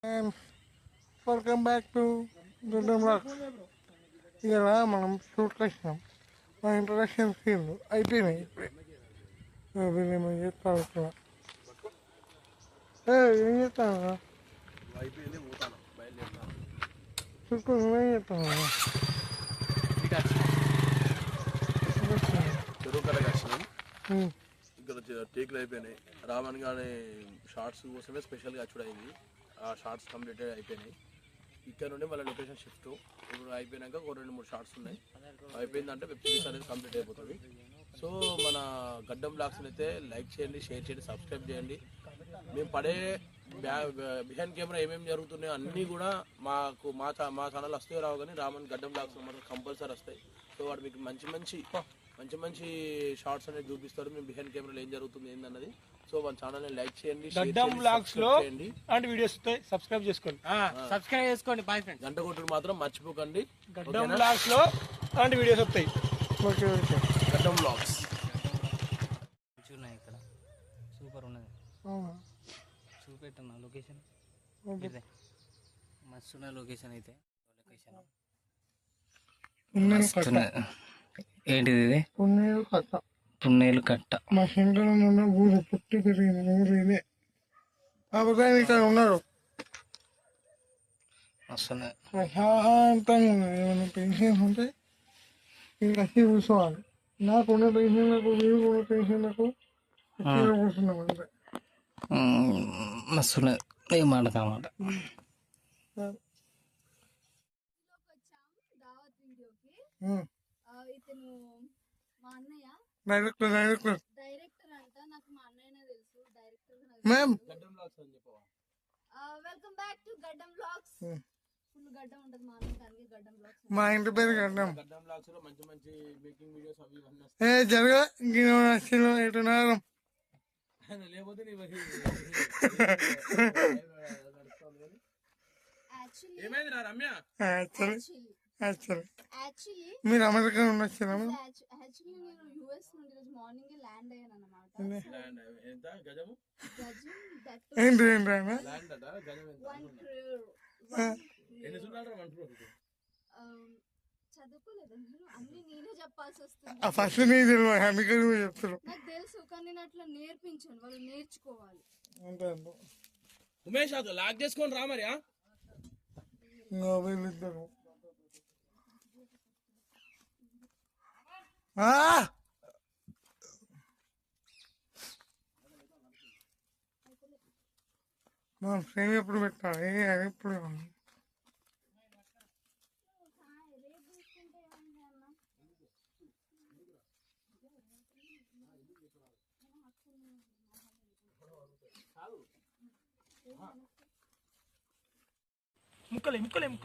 And welcome back to Golden Rock. ఇలా మనం shoot చేసినాం. మా ఇంట్రడక్షన్ సీన్లు అయిపోయినాయి ఇప్పుడే. వీళ్ళేమో చేస్తారు ఇక్కడ. ఏం చేస్తాను చుట్టూ నువ్వేం చేస్తాను చెరువు కళకి వచ్చినాం. ఇక్కడ టేకులు అయిపోయినాయి. రావణ్ గారి షార్ట్స్ కోసమే స్పెషల్గా అచ్చుడు అయింది. ఆ షార్ట్స్ కంప్లీట్ అయిపోయినాయి. ఇక్కడ నుండి మళ్ళీ లొకేషన్ షిఫ్ట్. ఇప్పుడు అయిపోయినాక ఒక 2-3 షార్ట్స్ ఉన్నాయి. అయిపోయిందంటే వెబ్ సిరీస్ అనేది కంప్లీట్ అయిపోతుంది. సో మన గడ్డం బ్లాగ్స్ని అయితే లైక్ చేయండి, షేర్ చేయండి, సబ్స్క్రైబ్ చేయండి. మేము పడే బిహైండ్ కెమెరా ఏమేమి జరుగుతున్నాయో అన్నీ కూడా మాకు మా ఛానల్ వస్తాయో రావు, కానీ రామన్ గడ్డం బ్లాగ్స్ మనకు కంపల్సరీ వస్తాయి. సో వాడు మీకు మంచి మంచి షార్ట్స్ అనేది చూపిస్తారు. మేము బిహైండ్ కెమెరాలో ఏం జరుగుతుంది ఏందన్నది. సో మన ఛానల్ ని లైక్ చేయండి, గడ్డం బ్లాగ్స్ లో అండ్ వీడియోస్ సబ్స్క్రైబ్ చేసుకోండి. Bye friends. గంట కొట్టుడు మాత్రం మర్చిపోకండి. గడ్డం బ్లాగ్స్ లో అండ్ వీడియోస్ వస్తాయి. గడ్డం బ్లాగ్స్ ఇక్కడ సూపర్ ఉన్నది. చూపెట్టన్నా లొకేషన్ మస్తు ఉన్న లొకేషన్ అయితే. ఏంటిది ఇది? పున్నేలు కట్ట. మా శంకరన్న ఊరు పుట్టి పెరిగిన ఊరు ఇదే. ఇక్కడ ఉన్నారు. ప్రశాంతంగా ఉన్నది. ఏమైనా పెన్షన్స్ ఉంటే ఇక్కడ వచ్చి కూర్చోవాలి. నాకున్న పెన్షన్లకు వీళ్ళకున్న పెన్షన్లకు కూర్చున్నాం అంటే మస్తు ఉన్నది. ఏం మాట కామాట. డైరెక్టర్ అంట. నాకు మా అన్నయ్యనే తెలుసు. Director ma'am. Welcome back to గడ్డం బ్లాగ్స్. ఫుల్ గడ్డం ఉంటది మా అన్నయ్య కానీ గడ్డం బ్లాగ్స్. మా ఇంటి పేరు గడ్డం. గడ్డం బ్లాగ్స్ లో మంచి మంచి మేకింగ్ వీడియోస్ అవి ఇవన్నీ ఏ జరగా ఇంకో ఎటున్నారు లేకపోతే ఏమైంది రా రమ్య? యాక్చువల్లీ మీరు అమెరికా నుండి వచ్చారా? యాక్చువల్లీ నేను యుఎస్ నుండి రోజు మార్నింగ్ ల్యాండ్ అయ్యాను అన్నమాట. ఏంటి చదువుకోలేదు అన్ని నేనే చెప్పాల్సి వస్తుంది. ఫస్ట్ నేను చెప్తాను. నాకు తెలుసు కానీ నేను అట్లా నేర్పించాను. వాళ్ళు నేర్చుకోవాలి. ఉమేష్ లాక్ చేసుకొని రా మరి. వీళ్ళిద్దరు మా ఫ్రేమ్ ఎప్పుడు పెట్టాలి? అది ఎప్పుడు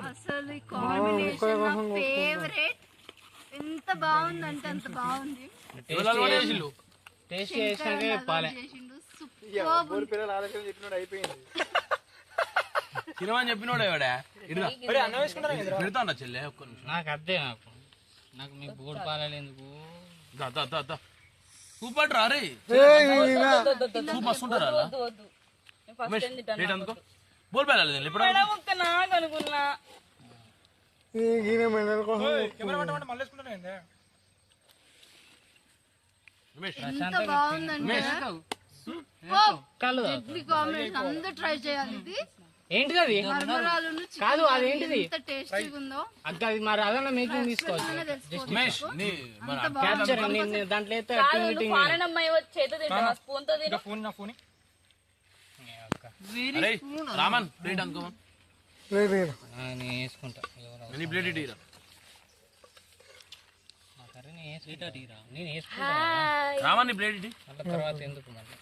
అసలు ఈ కాంబినేషన్ నా ఫేవరెట్. ఎంత బాగుందంటే అంత బాగుంది. టేస్ట్ చేసినాక చెప్పాలి. తినమని చెప్పినోడే పెడతా చెల్లె. ఒక్క నిమిషం. నాకు అద్దే. నాకు మీకు బోర్డు పాలాలి ఎందుకు? సూపర్ రే. సూప్ మస్తు ఉంటారా? అందుకో బోల్ పేరాలి ఇప్పుడు. ఎంత బాగుందంటే అందరూ ట్రై చేయాలి. ఇది ఏంటిది? అది కాదు, అదేంటిది? ఎంత టేస్టీగా ఉందో అది. మరి అదన్నా మేకింగ్ తీసుకోవచ్చు. దాంట్లో రామన్ ప్లేట్ అనుకో. వేసుకుంటా. నేను వేసుకుంటా. రామన్ ప్లేట్ తర్వాత ఎందుకు మళ్ళీ?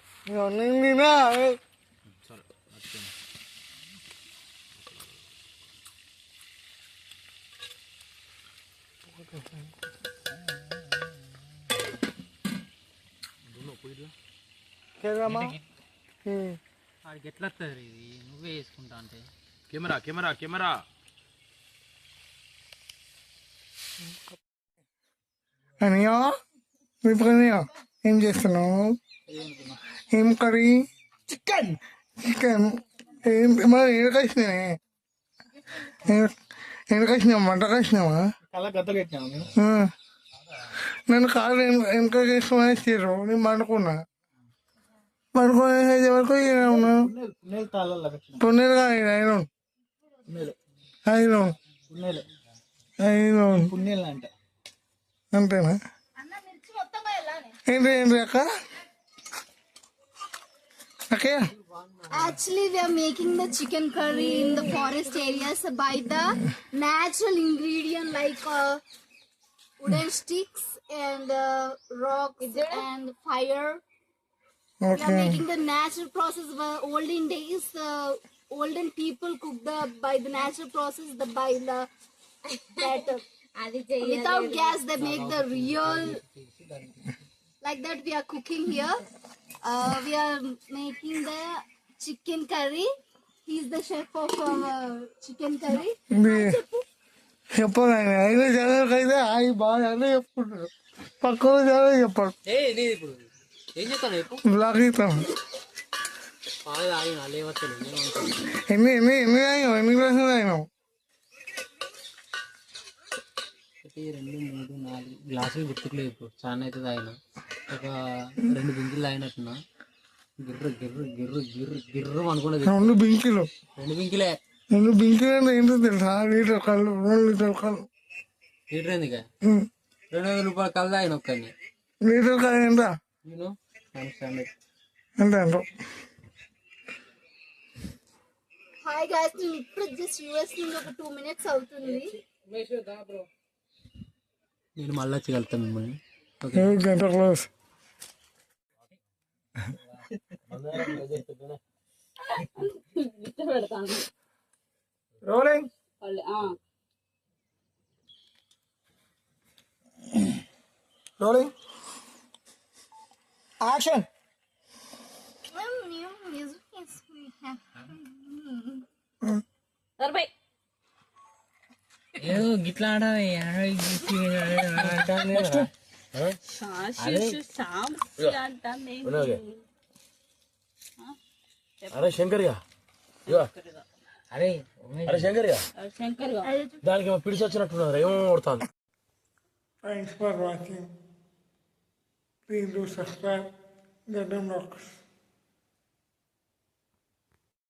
వాడికి ఎట్లా వస్తుంది ఇది? నువ్వే వేసుకుంటా అంటే. కెమెరా అనియా విపణియా ఏం చేస్తున్నావు? ఏం కర్రీ? చికెన్ మరి ఎక్కడికొచ్చినావే ఎక్కడికొచ్చినావు మంటకు వచ్చినావా కళ్ళ గద్దలు పెట్టినాము మేము. నన్ను కాళ్ళు వెనక వేసుకొని ఇచ్చారు నేను పండుకున్నా పండుకొని వరకు ఉన్నాను పున్నెలు తాళ్ళల్లో పెట్టినాం. తొందరగా ఐదు పున్నెలు ఐదు పున్నెలు ఐదు పున్నెలు అంట. అంతేనా ఏంటి ఏంటి అక్క అక్కయ్య Actually, we are making the chicken curry in the forest areas by the natural ingredient like wooden sticks and rocks and fire. We are okay making the natural process. Olden days, olden people cook by the natural process. By the that without gas, they make the real. Like that, we are cooking here. We are making the chicken curry. He's the chef of chicken curry. చెప్పాను ఆయన ఐదు జనాలకి అయితే అవి బాగా అన్నీ చెప్పుకుంటారు పక్కన జనాలు చెప్పాడు ఇప్పుడు ఏం చెప్తాను చెప్పు బ్లాక్ ఇస్తాను పాలు తాగిన లేవచ్చలేదు ఎన్ని ఎన్ని ఎన్ని తాగినావు ఎన్ని గ్లాసులు తాగినావు 1 2 3 4 గ్లాసులు గుర్తుకులేదు ఇప్పుడు చాలా అయితే తాగిన ఒక 2 బింకులు తాగినట్టున్నా గిర్రు గిర్రు గిర్రు గిర్రు గిర్రు అనుకున్నది 2 బింకులు 2 బింకులే 2 బింకులు అంటే ఏంటో తెలుసా లీటర్ కళ్ళు 2 లీటర్ కళ్ళు లీటర్ ఎందుక 200 రూపాయల కళ్ళు తాగిన ఒక్కడిని లీటర్ కళ్ళు ఎంత నేను అండర్స్టాండ్ అంటే అంటావు Hi guys, ఇప్పుడు just US నుండి ఒక 2 minutes అవుతుంది. నేను మళ్ళీ వచ్చి కలుస్తాను మిమ్మల్ని ఓకే గంట close rolling rolling action. New music is we have. ఏదో గిట్లా ఆడాలి అరే శంకర్గా అరే అరే శంకర్గా దానికి ఏమో పిడిచి వచ్చినట్టున్నారు ఏమో కొడుతుంది. Thanks for watching please do subscribe గడ్డం రాక్స్